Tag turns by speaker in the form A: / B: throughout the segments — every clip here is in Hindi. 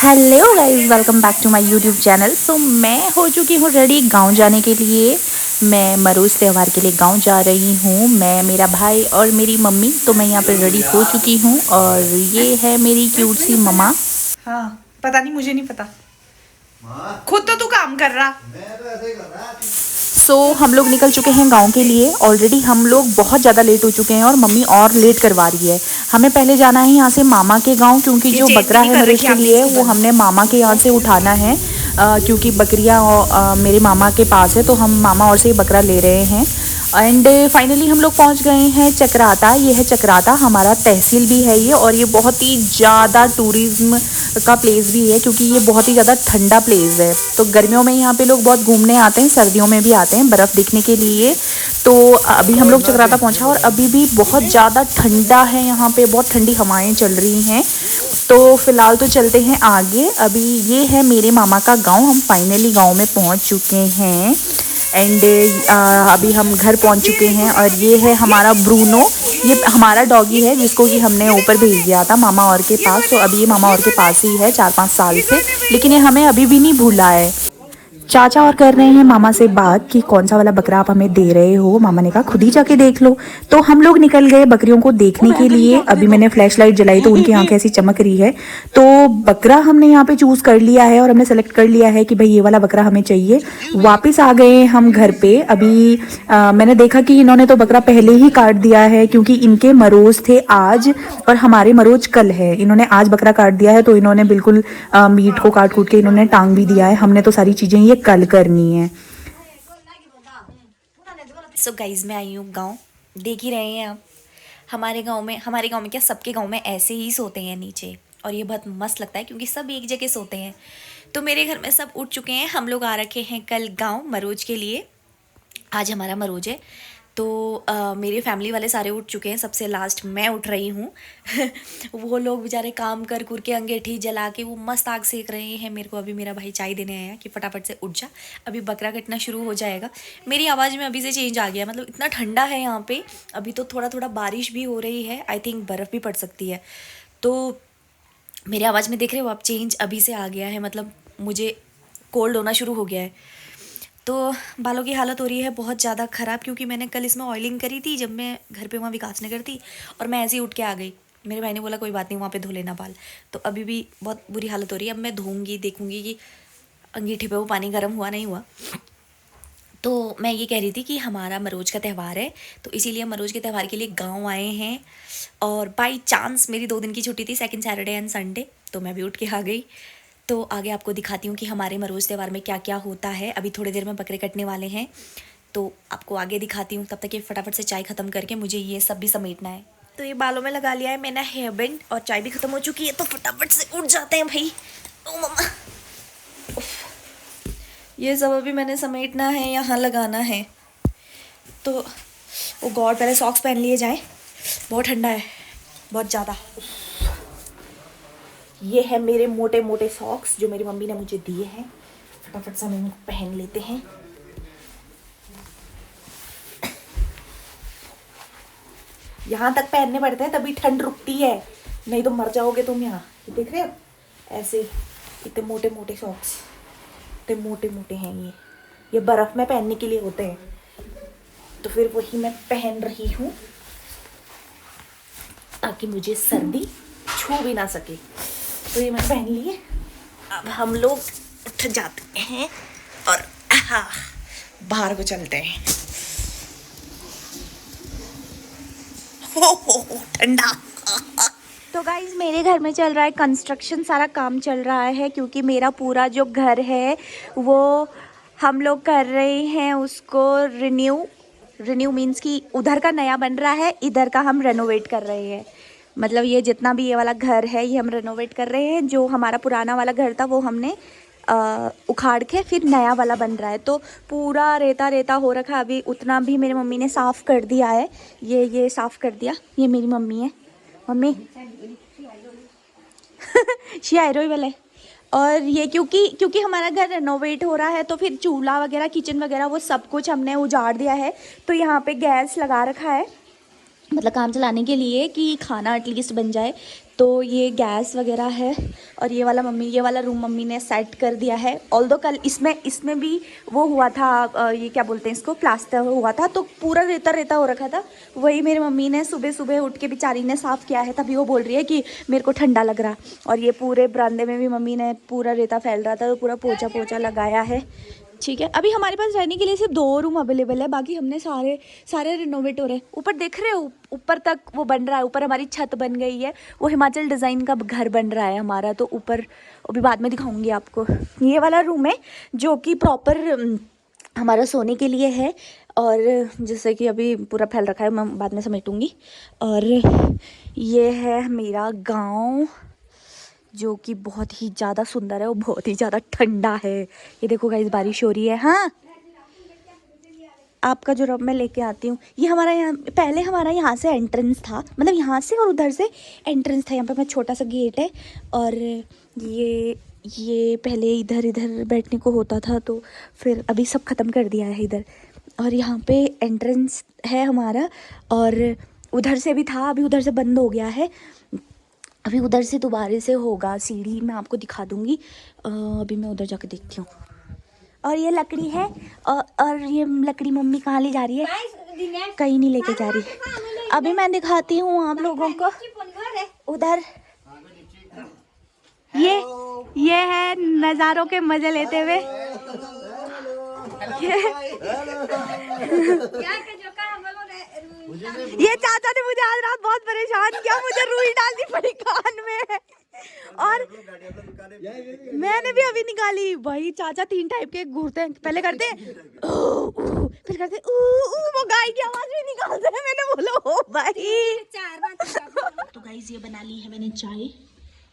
A: Hello guys, welcome back to my YouTube channel. So मैं हो चुकी हूँ रेडी गांव जाने के लिए। मैं मरोज त्यौहार के लिए गांव जा रही हूँ। मैं, मेरा भाई और मेरी मम्मी। तो मैं यहाँ पे रेडी हो चुकी हूँ और ये है मेरी क्यूट सी मम्मा।
B: हाँ, पता नहीं, मुझे नहीं पता। खुद तो तू काम कर रहा।
A: सो हम लोग निकल चुके हैं गांव के लिए। ऑलरेडी हम लोग बहुत ज़्यादा लेट हो चुके हैं और मम्मी और लेट करवा रही है। हमें पहले जाना है यहाँ से मामा के गांव, क्योंकि
B: ये
A: जो
B: चेंज भी
A: बकरा
B: नहीं
A: है
B: कर
A: मरोज
B: रखी
A: के
B: आपने
A: लिए
B: इसकी
A: वो
B: बल्ब।
A: हमने मामा के यहाँ से उठाना है। क्योंकि बकरियाँ मेरे मामा के पास है, तो हम मामा और से ही बकरा ले रहे हैं। एंड फाइनली हम लोग पहुंच गए हैं चक्राता। ये है चक्राता, हमारा तहसील भी है ये। और ये बहुत ही ज़्यादा टूरिज्म का प्लेस भी है, क्योंकि ये बहुत ही ज़्यादा ठंडा प्लेस है। तो गर्मियों में यहाँ पे लोग बहुत घूमने आते हैं, सर्दियों में भी आते हैं बर्फ़ देखने के लिए। तो अभी हम लोग चक्राता पहुँचा और अभी भी बहुत ज़्यादा ठंडा है यहाँ पे, बहुत ठंडी हवाएं चल रही हैं। तो फिलहाल तो चलते हैं आगे। अभी ये है मेरे मामा का गांव। हम फाइनली गांव में पहुंच चुके हैं। एंड अभी हम घर पहुंच चुके हैं और ये है हमारा ब्रूनो। ये हमारा डॉगी है जिसको कि हमने ऊपर भेज दिया था मामा और के पास। तो अभी ये मामा और के पास ही है 4-5 साल से, लेकिन ये हमें अभी भी नहीं भूला है। चाचा और कर रहे हैं मामा से बात कि कौन सा वाला बकरा आप हमें दे रहे हो। मामा ने कहा खुद ही जाके देख लो। तो हम लोग निकल गए बकरियों को देखने के लिए। अभी मैंने फ्लैश लाइट जलाई तो उनकी आंखें ऐसी चमक रही है। तो बकरा हमने यहाँ पे चूज कर लिया है और हमने सेलेक्ट कर लिया है कि भाई ये वाला बकरा हमें चाहिए। वापस आ गए हम घर पे। अभी मैंने देखा कि इन्होंने तो बकरा पहले ही काट दिया है, क्योंकि इनके मरोज थे आज और हमारे मरोज कल है। इन्होंने आज बकरा काट दिया है, तो इन्होंने बिल्कुल मीट को काट कूट के इन्होंने टांग भी दिया है। हमने तो सारी चीज़ें ये कल करनी है।
C: सो गाइज मैं आई हूँ गाँव। देख ही रहे हैं आप, हमारे गांव में क्या, सबके गांव में ऐसे ही सोते हैं नीचे। और ये बहुत मस्त लगता है क्योंकि सब एक जगह सोते हैं। तो मेरे घर में सब उठ चुके हैं। हम लोग आ रखे हैं कल गांव मरोज के लिए। आज हमारा मरोज है। तो मेरे फैमिली वाले सारे उठ चुके हैं, सबसे लास्ट मैं उठ रही हूँ। वो लोग बेचारे काम कर कुर के अंगीठी जला के वो मस्त आग सेक रहे हैं। मेरे को अभी मेरा भाई चाय देने आया कि फटाफट से उठ जा, अभी बकरा कटना शुरू हो जाएगा। मेरी आवाज़ में अभी से चेंज आ गया, मतलब इतना ठंडा है यहाँ पे। अभी तो थोड़ा थोड़ा बारिश भी हो रही है, आई थिंक बर्फ़ भी पड़ सकती है। तो मेरी आवाज़ में देख रहे हो आप, चेंज अभी से आ गया है, मतलब मुझे कोल्ड होना शुरू हो गया है। तो बालों की हालत हो रही है बहुत ज़्यादा ख़राब, क्योंकि मैंने कल इसमें ऑयलिंग करी थी जब मैं घर पे वहाँ विकास नगर थी, और मैं ऐसे ही उठ के आ गई। मेरे भाई ने बोला कोई बात नहीं, वहाँ पे धो लेना बाल। तो अभी भी बहुत बुरी हालत हो रही है। अब मैं धोऊंगी, देखूंगी कि अंगीठी पे वो पानी गर्म हुआ नहीं हुआ। तो मैं ये कह रही थी कि हमारा मरोज का त्यौहार है, तो इसीलिए मरोज के त्यौहार के लिए गाँव आए हैं। और बाई चांस मेरी 2 दिन की छुट्टी थी, सेकेंड सैटरडे एंड संडे, तो मैं भी उठ के आ गई। तो आगे आपको दिखाती हूँ कि हमारे मरोज त्यौहार में क्या क्या होता है। अभी थोड़ी देर में बकरे कटने वाले हैं, तो आपको आगे दिखाती हूँ। तब तक ये फटाफट से चाय ख़त्म करके मुझे ये सब भी समेटना है। तो ये बालों में लगा लिया है मैंने हेयर बैंड, और चाय भी ख़त्म हो चुकी है, तो फटाफट से उठ जाते हैं भाई। ओ मम्मा, ये सब अभी मैंने समेटना है, यहाँ लगाना है। तो वो गॉड, पहले सॉक्स पहन लिए जाए, बहुत ठंडा है, बहुत ज़्यादा। ये है मेरे मोटे मोटे सॉक्स जो मेरी मम्मी ने मुझे दिए हैं। फटाफट से हम इनको पहन लेते हैं। यहाँ तक पहनने पड़ते हैं तभी ठंड रुकती है, नहीं तो मर जाओगे तुम। यहाँ देख रहे हो, ऐसे इतने मोटे मोटे सॉक्स, इतने मोटे मोटे हैं ये बर्फ़ में पहनने के लिए होते हैं। तो फिर वही मैं पहन रही हूँ ताकि मुझे सर्दी छू भी ना सके। तो ये मैं पहन लिए। अब हम लोग उठ जाते हैं और बाहर को चलते हैं। हो ठंडा।
D: तो गाइज मेरे घर में चल रहा है कंस्ट्रक्शन, सारा काम चल रहा है, क्योंकि मेरा पूरा जो घर है वो हम लोग कर रहे हैं उसको रिन्यू मीन्स कि उधर का नया बन रहा है, इधर का हम रेनोवेट कर रहे हैं। मतलब ये जितना भी ये वाला घर है ये हम रेनोवेट कर रहे हैं। जो हमारा पुराना वाला घर था वो हमने उखाड़ के फिर नया वाला बन रहा है। तो पूरा रेता रेता हो रखा है। अभी उतना भी मेरी मम्मी ने साफ़ कर दिया है। ये साफ़ कर दिया। ये मेरी मम्मी है, मम्मी शियारो वाले। और ये क्योंकि हमारा घर रेनोवेट हो रहा है, तो फिर चूल्हा वगैरह, किचन वगैरह वो सब कुछ हमने उजाड़ दिया है। तो यहाँ पे गैस लगा रखा है मतलब काम चलाने के लिए कि खाना एटलीस्ट बन जाए। तो ये गैस वगैरह है और ये वाला ये वाला रूम मम्मी ने सेट कर दिया है। ऑल्दो कल इसमें भी वो हुआ था, ये क्या बोलते हैं इसको, प्लास्टर हुआ था, तो पूरा रेता रेता हो रखा था। वही मेरी मम्मी ने सुबह सुबह उठ के बेचारी ने साफ़ किया है, तभी वो बोल रही है कि मेरे को ठंडा लग रहा। और ये पूरे बरामदे में भी मम्मी ने पूरा रेता फैल रहा था तो पूरा पोछा पोछा लगाया है। ठीक है, अभी हमारे पास रहने के लिए सिर्फ 2 रूम अवेलेबल है, बाकी हमने सारे रिनोवेट हो रहे हैं। ऊपर देख रहे हो, ऊपर तक वो बन रहा है, ऊपर हमारी छत बन गई है, वो हिमाचल डिज़ाइन का घर बन रहा है हमारा। तो ऊपर अभी बाद में दिखाऊंगी आपको। ये वाला रूम है जो कि प्रॉपर हमारा सोने के लिए है, और जैसे कि अभी पूरा फैल रखा है, मैं बाद में समेटूंगी। और ये है मेरा गाँव जो कि बहुत ही ज़्यादा सुंदर है और बहुत ही ज़्यादा ठंडा है। ये देखो गाइस, बारिश हो रही है। हाँ, आपका जो रब मैं लेके आती हूँ, ये हमारा यहाँ पहले हमारा यहाँ से एंट्रेंस था, मतलब यहाँ से और उधर से एंट्रेंस था। यहाँ पे मैं छोटा सा गेट है, और ये पहले इधर बैठने को होता था, तो फिर अभी सब ख़त्म कर दिया है इधर। और यहाँ पे एंट्रेंस है हमारा, और उधर से भी था, अभी उधर से बंद हो गया है। अभी उधर से दोबारा से होगा, सीढ़ी मैं आपको दिखा दूँगी। अभी मैं उधर जाके देखती हूँ। और ये लकड़ी है, और ये लकड़ी मम्मी कहाँ ले जा रही है? कहीं नहीं लेके जा रही। अभी मैं दिखाती हूँ आप लोगों को उधर। ये है नज़ारों के मज़े लेते हुए। ये चाचा ने मुझे आज रात बहुत परेशान किया, मुझे रुई डालनी पड़ी कान में, और मैंने भी अभी निकाली। भाई चाचा 3 टाइप के घूरते हैं, पहले करते हैं फिर करते हैं वो गाय की आवाज भी निकालते हैं। मैंने बोला ओ भाई। तो गाइस ये बना ली है मैंने चाय,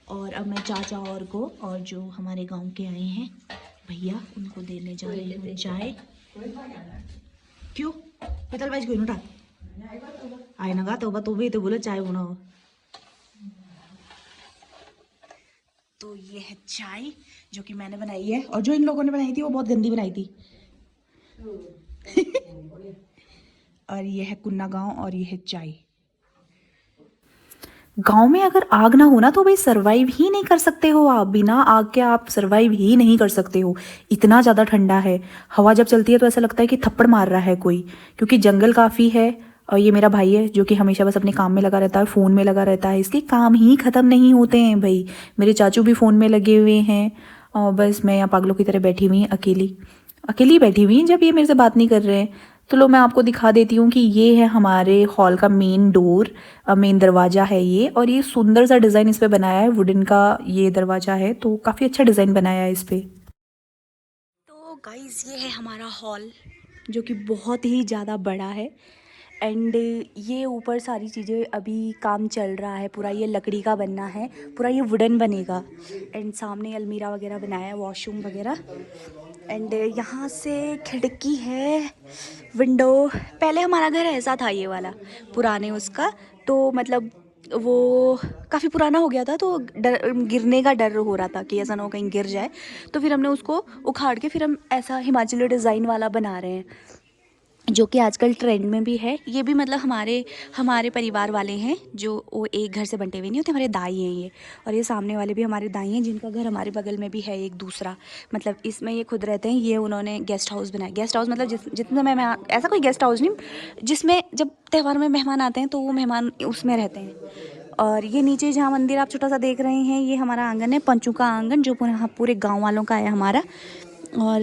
D: और अब मैं चाचा और जो हमारे गांव के आए हैं भैया, उनको देने जा रही हूँ चाय। क्यों पतल भाई कोई नोटा आए ना गा, तो भी तो बोलो चाय बनाओ। तो ये है चाय जो कि मैंने बनाई है, और जो इन लोगों ने बनाई थी वो बहुत गंदी बनाई थी। और ये है कुन्ना गांव, और ये है चाय।
A: गांव में अगर आग ना हो ना तो भाई सरवाइव ही नहीं कर सकते हो आप। बिना आग के आप सरवाइव ही नहीं कर सकते हो, इतना ज़्यादा ठंडा है। हवा जब चलती है तो ऐसा लगता है कि थप्पड़ मार रहा है कोई, क्योंकि जंगल काफ़ी है। और ये मेरा भाई है जो कि हमेशा बस अपने काम में लगा रहता है, फ़ोन में लगा रहता है, इसके काम ही ख़त्म नहीं होते हैं भाई। मेरे चाचू भी फ़ोन में लगे हुए हैं, और बस मैं यहाँ पागलों की तरह बैठी हुई अकेली अकेली बैठी हुई जब ये मेरे से बात नहीं कर रहे हैं। तो लो मैं आपको दिखा देती हूँ कि ये है हमारे हॉल का मेन डोर, मेन दरवाज़ा है ये। और ये सुंदर सा डिज़ाइन इस पे बनाया है, वुडन का ये दरवाज़ा है, तो काफ़ी अच्छा डिज़ाइन बनाया है इस पे।
D: तो गाइस ये है हमारा हॉल जो कि बहुत ही ज़्यादा बड़ा है, एंड ये ऊपर सारी चीज़ें अभी काम चल रहा है, पूरा ये लकड़ी का बनना है, पूरा ये वुडन बनेगा। एंड सामने अलमीरा वगैरह बनाया है, वॉशरूम वगैरह। एंड यहाँ से खिड़की है, विंडो। पहले हमारा घर ऐसा था ये वाला पुराने उसका, तो मतलब वो काफ़ी पुराना हो गया था, तो गिरने का डर हो रहा था कि ऐसा ना हो कहीं गिर जाए। तो फिर हमने उसको उखाड़ के फिर हम ऐसा हिमाचली डिज़ाइन वाला बना रहे हैं, जो कि आजकल ट्रेंड में भी है। ये भी मतलब हमारे परिवार वाले हैं, जो वो एक घर से बंटे हुए नहीं होते, हमारे दाई हैं ये। और ये सामने वाले भी हमारे दाई हैं, जिनका घर हमारे बगल में भी है एक दूसरा, मतलब इसमें ये खुद रहते हैं। ये उन्होंने गेस्ट हाउस बनाया। गेस्ट हाउस मतलब जितना मैं ऐसा कोई गेस्ट हाउस नहीं, जिसमें जब त्यौहार में मेहमान आते हैं तो वो मेहमान उसमें रहते हैं। और ये नीचे जहाँ मंदिर आप छोटा सा देख रहे हैं, ये हमारा आंगन है, पंचू का आंगन, जो पूरे गाँव वालों का है हमारा। और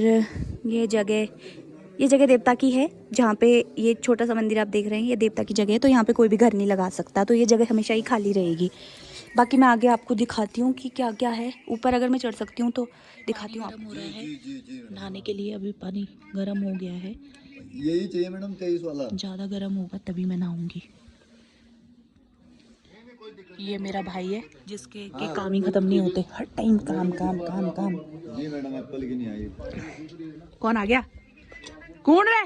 D: ये जगह देवता की है, जहाँ पे ये छोटा सा मंदिर आप देख रहे हैं, ये देवता की जगह है, तो यहाँ पे कोई भी घर नहीं लगा सकता, तो ये जगह हमेशा ही खाली रहेगी। बाकी मैं आगे आपको दिखाती हूँ कि क्या क्या है ऊपर। अगर मैं चढ़ सकती हूँ तो दिखाती हूँ। आप हो रहा है नहाने के लिए, अभी पानी गर्म हो गया है।
E: यही चाहिए मैडम 23 वाला।
D: ज़्यादा गर्म होगा तभी मैं नहाऊंगी। ये मेरा भाई है जिसके के काम ही खत्म नहीं होते, हर टाइम काम काम काम काम।
E: जी मैडम एप्पल की नहीं आई।
B: कौन आ गया? कौन रे?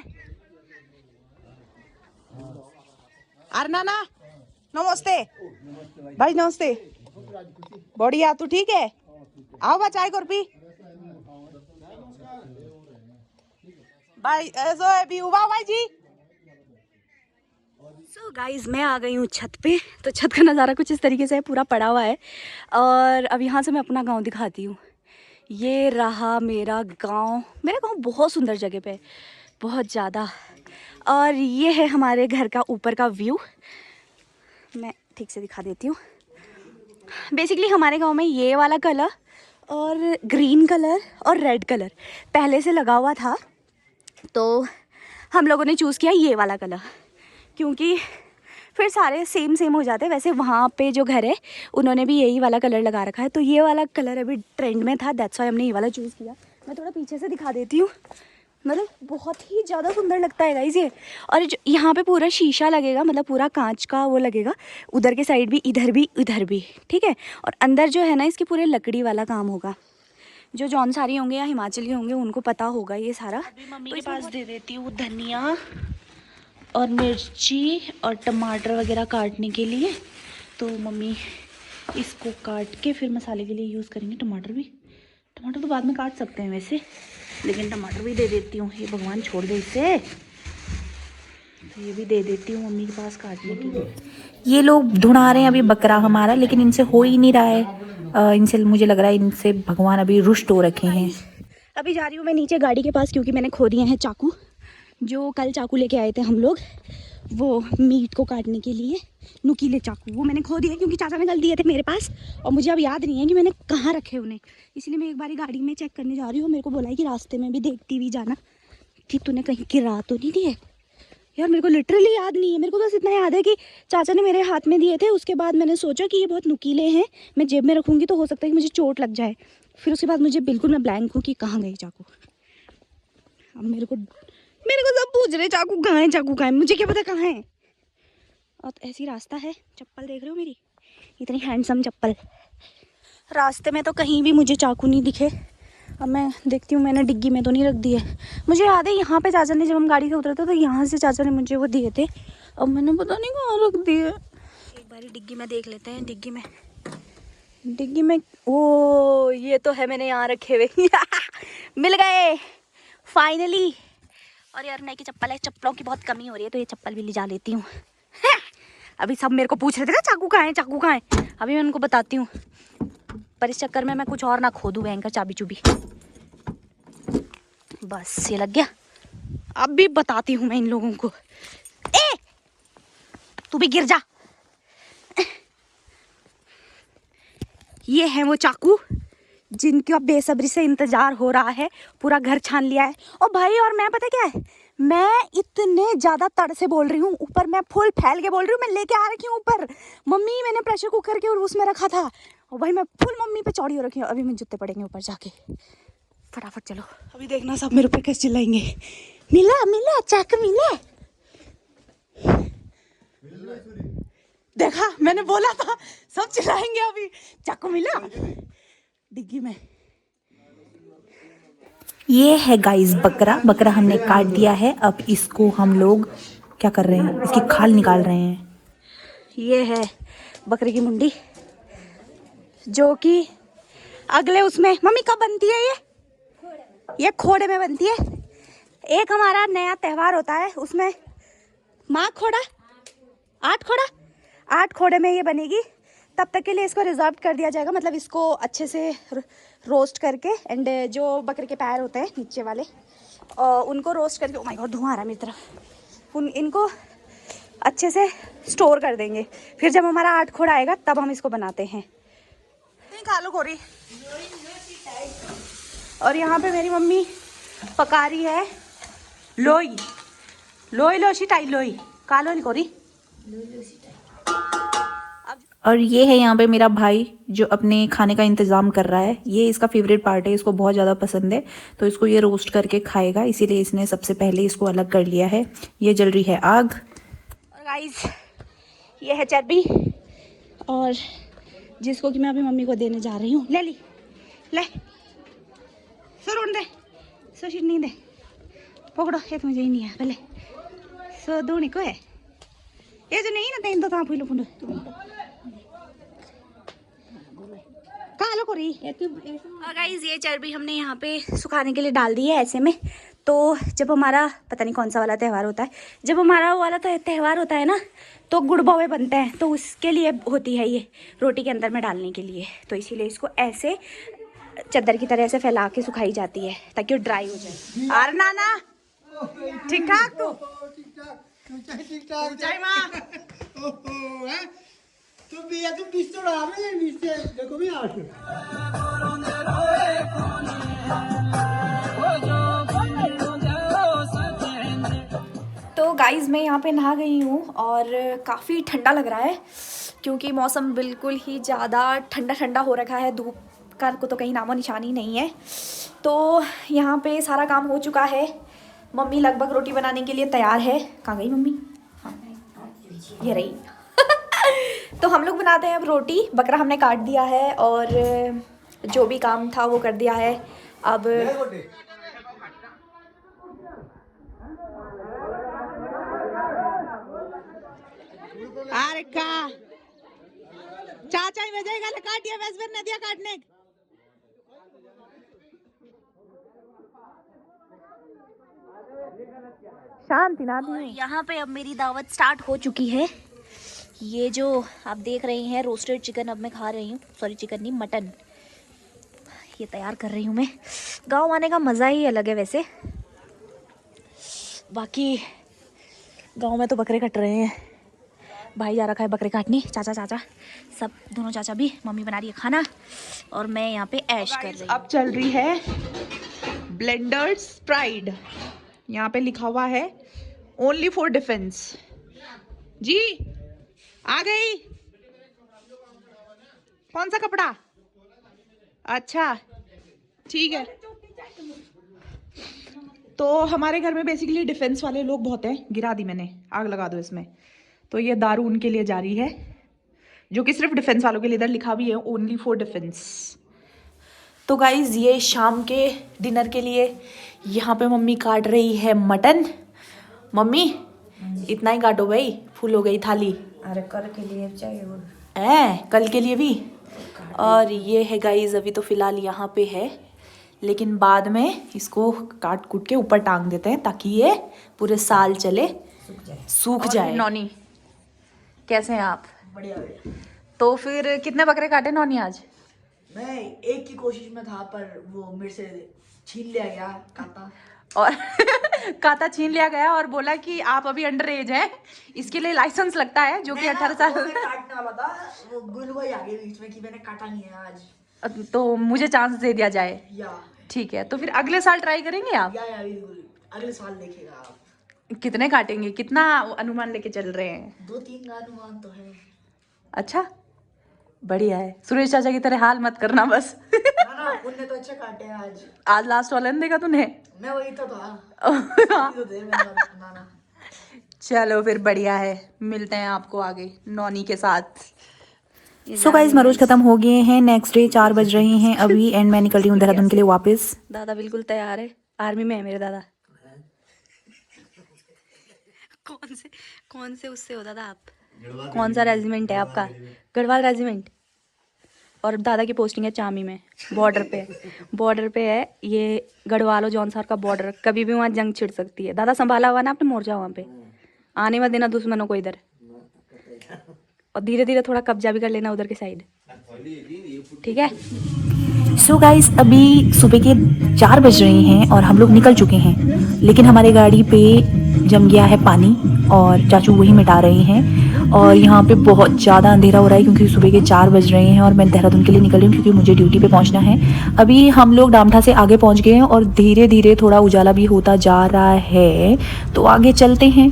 B: अरे नाना नमस्ते भाई, नमस्ते। बढ़िया, तू ठीक है? आओ बा चाय कर पी भाई। ऐसो है भी हुआ भाई जी,
D: सो गाइज मैं आ गई हूँ छत पे। तो छत का नज़ारा कुछ इस तरीके से है, पूरा पड़ा हुआ है। और अब यहाँ से मैं अपना गांव दिखाती हूँ। ये रहा मेरा गांव। मेरा गांव बहुत सुंदर जगह पे है, बहुत ज़्यादा। और ये है हमारे घर का ऊपर का व्यू। मैं ठीक से दिखा देती हूँ। बेसिकली हमारे गांव में ये वाला कलर और ग्रीन कलर और रेड कलर पहले से लगा हुआ था, तो हम लोगों ने चूज़ किया ये वाला कलर, क्योंकि फिर सारे सेम सेम हो जाते हैं। वैसे वहाँ पे जो घर है उन्होंने भी यही वाला कलर लगा रखा है, तो ये वाला कलर अभी ट्रेंड में था, दैट्स व्हाई हमने ये वाला चूज़ किया। मैं थोड़ा पीछे से दिखा देती हूँ। मतलब बहुत ही ज़्यादा सुंदर लगता है गाइस ये। और जो यहाँ पे पूरा शीशा लगेगा, मतलब पूरा कांच का वो लगेगा, उधर के साइड भी, इधर भी, ठीक है। और अंदर जो है ना, इसके पूरे लकड़ी वाला काम होगा। जो जौनसारी होंगे या हिमाचली होंगे उनको पता होगा ये सारा। अभी मम्मी के पास दे देती हूँ धनिया और मिर्ची और टमाटर वगैरह काटने के लिए। तो मम्मी इसको काट के फिर मसाले के लिए यूज़ करेंगे। टमाटर तो बाद में काट सकते हैं वैसे, लेकिन टमाटर भी दे देती हूँ। ये भगवान छोड़ दे इसे, तो ये भी दे देती हूँ मम्मी के पास काटने के लिए।
A: ये लोग ढूंढा रहे हैं अभी बकरा हमारा, लेकिन इनसे हो ही नहीं रहा है। इनसे मुझे लग रहा है इनसे भगवान अभी रुष्ट हो रखे हैं।
D: अभी जा रही हूँ मैं नीचे गाड़ी के पास, क्योंकि मैंने खो दिए हैं चाकू। जो कल चाकू लेके आए थे हम लोग, वो मीट को काटने के लिए, नुकीले चाकू, वो मैंने खो दिए क्योंकि चाचा ने कल दिए थे मेरे पास, और मुझे अब याद नहीं है कि मैंने कहाँ रखे उन्हें। इसलिए मैं एक बारी गाड़ी में चेक करने जा रही हूँ। मेरे को बोला है कि रास्ते में भी देखती हुई जाना कि तूने कहीं गिरा तो नहीं दिए। यार मेरे को लिटरली याद नहीं है। मेरे को बस इतना याद है कि चाचा ने मेरे हाथ में दिए थे। उसके बाद मैंने सोचा कि ये बहुत नुकीले हैं, मैं जेब में रखूँगी तो हो सकता है कि मुझे चोट लग जाए। फिर उसके बाद मुझे बिल्कुल, मैं ब्लैंक हूँ कि कहाँ गई चाकू। अब मेरे को सब पूछ रहे चाकू कहाँ है, चाकू कहाँ है, मुझे क्या पता कहाँ है। और ऐसी रास्ता है, चप्पल देख रहे हो मेरी, इतनी हैंडसम चप्पल। रास्ते में तो कहीं भी मुझे चाकू नहीं दिखे। अब मैं देखती हूँ, मैंने डिग्गी में तो नहीं रख दिए। मुझे याद है यहाँ पे चाचा ने, जब हम गाड़ी से उतरे थे तो यहाँ से चाचा ने मुझे वो दिए थे। अब मैंने पता नहीं कहाँ रख दिए। एक बारी डिग्गी में देख लेते हैं। डिग्गी में ओ ये तो है, मैंने यहाँ रखे हुए। मिल गए फाइनली। और यार नई की चप्पल है, चप्पलों की बहुत कमी हो रही है, तो ये चप्पल भी ले जा लेती हूँ। अभी सब मेरे को पूछ रहे थे ना चाकू कहाँ है, चाकू कहाँ है। अभी मैं उनको बताती हूँ, पर इस चक्कर में मैं कुछ और ना खो दूँ भयंकर चाबी चुबी। बस ये लग गया। अब भी बताती हूँ मैं इन लोगों को। ए तू भी गिर जा। ये है वो चाकू जिनका बेसब्री से इंतजार हो रहा है। पूरा घर छान लिया है। और भाई, और मैं पता क्या है, मैं इतने ज़्यादा तड़ से बोल रही हूँ, ऊपर मैं फुल फैल के बोल रही हूँ। मैं लेके आ रखी हूँ ऊपर। मम्मी मैंने प्रेशर कुकर के और उसमें रखा था, और भाई मैं फुल मम्मी पे चौड़ी हो रखी हूँ। अभी मैं जूते पड़ेंगे ऊपर जाके, फटाफट चलो। अभी देखना सब मेरे ऊपर कैसे चिल्लाएंगे। मिला चाकू मिला। देखा, मैंने बोला था सब चिल्लाएंगे। अभी चाकू मिला डिग्गी में।
A: ये है गाइस बकरा हमने काट दिया है। अब इसको हम लोग क्या कर रहे हैं, इसकी खाल निकाल रहे हैं।
D: ये है बकरे की मुंडी, जो कि अगले उसमें मम्मी कब बनती है ये खोड़े में बनती है। एक हमारा नया त्यौहार होता है, उसमें माँ खोड़ा, 8 खोड़े में ये बनेगी। तब तक के लिए इसको रिजर्व कर दिया जाएगा, मतलब इसको अच्छे से रोस्ट करके। एंड जो बकरे के पैर होते हैं नीचे वाले, उनको रोस्ट करके, ओ माय गॉड धुआं आ रहा है मेरी तरफ, इनको अच्छे से स्टोर कर देंगे। फिर जब हमारा 8 खोड़ा आएगा तब हम इसको बनाते हैं। खा लो कोरी। और यहाँ पे मेरी मम्मी पका रही है लोई कालो नहीं कोरी।
A: और ये है यहाँ पे मेरा भाई जो अपने खाने का इंतज़ाम कर रहा है। ये इसका फेवरेट पार्ट है, इसको बहुत ज़्यादा पसंद है, तो इसको ये रोस्ट करके खाएगा, इसीलिए इसने सबसे पहले इसको अलग कर लिया है। ये जल रही है आग।
D: और गाइस ये है चर्बी, और जिसको कि मैं अभी मम्मी को देने जा रही हूँ। ले सो रोन दे, सो नहीं दे, पकड़ो। ये तो मुझे ही नहीं है, पहले सो दोने को है ये जो नहीं ना तेन तो ता फूलो फुंडो कालो कोरी। और गाइस ये चर्बी हमने यहाँ पे सुखाने के लिए डाल दी है ऐसे में, तो जब हमारा पता नहीं कौन सा वाला त्यौहार होता है, जब हमारा वो वाला त्यौहार होता है ना, तो गुड़ बौवे बनते हैं, तो उसके लिए होती है ये रोटी के अंदर में डालने के लिए। तो इसीलिए इसको ऐसे चादर की तरह से फैला के सुखाई जाती है ताकि वो ड्राई हो जाए।
B: अरे नाना ठीक ठाक तू
C: तो गाइज़ मैं यहाँ पे नहा गई हूँ और काफ़ी ठंडा लग रहा है क्योंकि मौसम बिल्कुल ही ज़्यादा ठंडा ठंडा हो रखा है। धूप का को तो कहीं नामो निशान ही नहीं है। तो यहाँ पे सारा काम हो चुका है। मम्मी लगभग रोटी बनाने के लिए तैयार है। कहाँ गई मम्मी? हाँ ये रही। तो हम लोग बनाते हैं अब रोटी। बकरा हमने काट दिया है और जो भी काम था वो कर दिया है। अब
B: अरे का चाचा ही भेजेगा ना काटिया वैसे फिर नदिया काटने। शांति ना
D: और यहाँ पे अब मेरी दावत स्टार्ट हो चुकी है। ये जो आप देख रहे हैं रोस्टेड चिकन अब मैं खा रही हूँ, सॉरी चिकन नहीं मटन, ये तैयार कर रही हूँ मैं। गांव आने का मज़ा ही अलग है वैसे। बाकी गांव में तो बकरे कट रहे हैं, भाई जा रखा है बकरे काटने, चाचा सब दोनों चाचा भी, मम्मी बना रही है खाना और मैं यहाँ पे ऐश कर रही हूँ।
B: अब चल रही है ब्लेंडर्स प्राइड। यहाँ पे लिखा हुआ है ओनली फॉर डिफेंस। जी आ गई। कौन सा कपड़ा? अच्छा ठीक है। तो हमारे घर में बेसिकली डिफेंस वाले लोग बहुत हैं। गिरा दी मैंने, आग लगा दो इसमें। तो ये दारू उनके लिए जा रही है जो कि सिर्फ डिफेंस वालों के लिए। इधर लिखा भी है ओनली फॉर डिफेंस।
A: तो गाइज़ ये शाम के डिनर के लिए यहाँ पे मम्मी काट रही है मटन। मम्मी इतना ही काटो भाई, फुल हो गई थाली।
F: अरे कल के लिए चाहिए वो।
A: कल के लिए भी। और ये है गाइज़ अभी तो फ़िलहाल यहाँ पे है, लेकिन बाद में इसको काट कूट के ऊपर टांग देते हैं ताकि ये पूरे साल चले, सूख जाए।
B: नौनी कैसे हैं आप?
F: बढ़िया बढ़िया।
B: तो फिर कितने बकरे काटे नौनी आज?
F: मैं एक की कोशिश में था पर वो मेरे से छीन लिया गया काटा।
B: और काटा छीन लिया गया और बोला कि आप अभी अंडर एज हैं, इसके लिए लाइसेंस लगता है जो कि 18 साल।
F: मैं काटने वाला था, वो गुल भाई आ गए बीच में कि मैंने काटा नहीं है आज।
B: तो मुझे चांस दे दिया जाए।
F: या
B: ठीक है, तो फिर अगले साल ट्राई करेंगे आप?
F: या बिल्कुल, अगले साल देखेगा आप।
B: कितने काटेंगे, कितना अनुमान लेके चल रहे हैं?
F: 2-3 का अनुमान तो है।
B: अच्छा बढ़िया है। सुरेश चाचा की तरह हाल मत करना बस।
F: ना उनने तो अच्छा काटे हैं आज।
B: आज लास्ट वाला देखा तूने?
F: मैं वही तो था। तो दे ना।
B: चलो फिर बढ़िया है, मिलते हैं आपको आगे नौनी के साथ।
A: सो गाइस मरोज खत्म हो गए हैं। नेक्स्ट डे 4 बज रहे हैं अभी एंड मैं निकल रही हूँ देहरादून के लिए वापस।
D: दादा बिल्कुल तैयार है, आर्मी में है मेरे दादा। कौन से उससे हो दादा आप? कौन सा रेजिमेंट है आपका? गढ़वाल रेजिमेंट। और दादा की पोस्टिंग है चामी में, बॉर्डर पे है ये गढ़वाल और जौनसार का बॉर्डर। कभी भी वहाँ जंग छिड़ सकती है। दादा संभाला हुआ ना आपने मोर्चा, वहाँ पे आने मत देना दुश्मनों को इधर, और धीरे धीरे थोड़ा कब्जा भी कर लेना उधर के साइड, ठीक है?
A: सो गाइस अभी सुबह के 4 बज रहे हैं और हम लोग निकल चुके हैं, लेकिन हमारे गाड़ी पे जम गया है पानी और चाचू वही मिटा रहे हैं। और यहाँ पे बहुत ज़्यादा अंधेरा हो रहा है क्योंकि सुबह के 4 बज रहे हैं और मैं देहरादून के लिए निकल रही हूँ क्योंकि मुझे ड्यूटी पे पहुँचना है। अभी हम लोग डामठा से आगे पहुँच गए हैं और धीरे धीरे थोड़ा उजाला भी होता जा रहा है, तो आगे चलते हैं।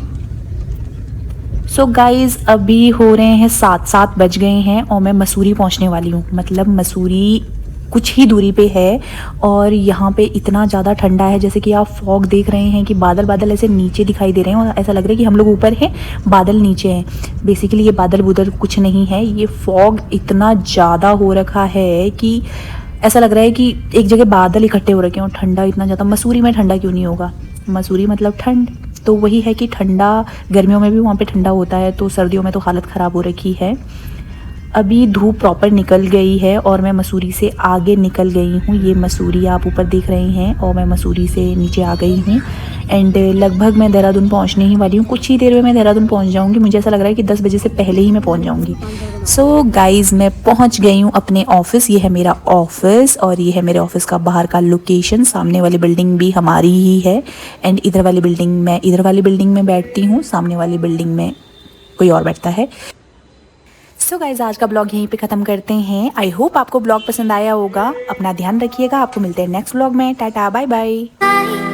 A: सो गाइज़ अभी हो रहे हैं 7 बज गए हैं और मैं मसूरी पहुँचने वाली हूँ। मतलब मसूरी कुछ ही दूरी पे है और यहाँ पे इतना ज़्यादा ठंडा है, जैसे कि आप फॉग देख रहे हैं कि बादल बादल ऐसे नीचे दिखाई दे रहे हैं और ऐसा लग रहा है कि हम लोग ऊपर हैं, बादल नीचे हैं। बेसिकली ये बादल बुदल कुछ नहीं है, ये फॉग इतना ज़्यादा हो रखा है कि ऐसा लग रहा है कि एक जगह बादल इकट्ठे हो रखे हैं और ठंडा इतना ज़्यादा। मसूरी में ठंडा क्यों नहीं होगा? मसूरी मतलब ठंड, तो वही है कि ठंडा गर्मियों में भी वहाँ पे ठंडा होता है, तो सर्दियों में तो हालत ख़राब हो रखी है। अभी धूप प्रॉपर निकल गई है और मैं मसूरी से आगे निकल गई हूँ। ये मसूरी आप ऊपर देख रहे हैं और मैं मसूरी से नीचे आ गई हूँ। एंड लगभग मैं देहरादून पहुँचने ही वाली हूँ। कुछ ही देर में मैं देहरादून पहुँच जाऊँगी। मुझे ऐसा लग रहा है कि 10 बजे से पहले ही मैं पहुँच जाऊँगी। सो गाइज़, मैं पहुँच गई हूँ अपने ऑफिस। ये है मेरा ऑफिस और ये है मेरे ऑफिस का बाहर का लोकेशन। सामने वाली बिल्डिंग भी हमारी ही है एंड इधर वाली बिल्डिंग में बैठती हूँ, सामने वाली बिल्डिंग में कोई और बैठता है। सो गाइज, आज का ब्लॉग यहीं पे ख़त्म करते हैं। आई होप आपको ब्लॉग पसंद आया होगा। अपना ध्यान रखिएगा। आपको मिलते हैं नेक्स्ट ब्लॉग में। Tata, bye bye.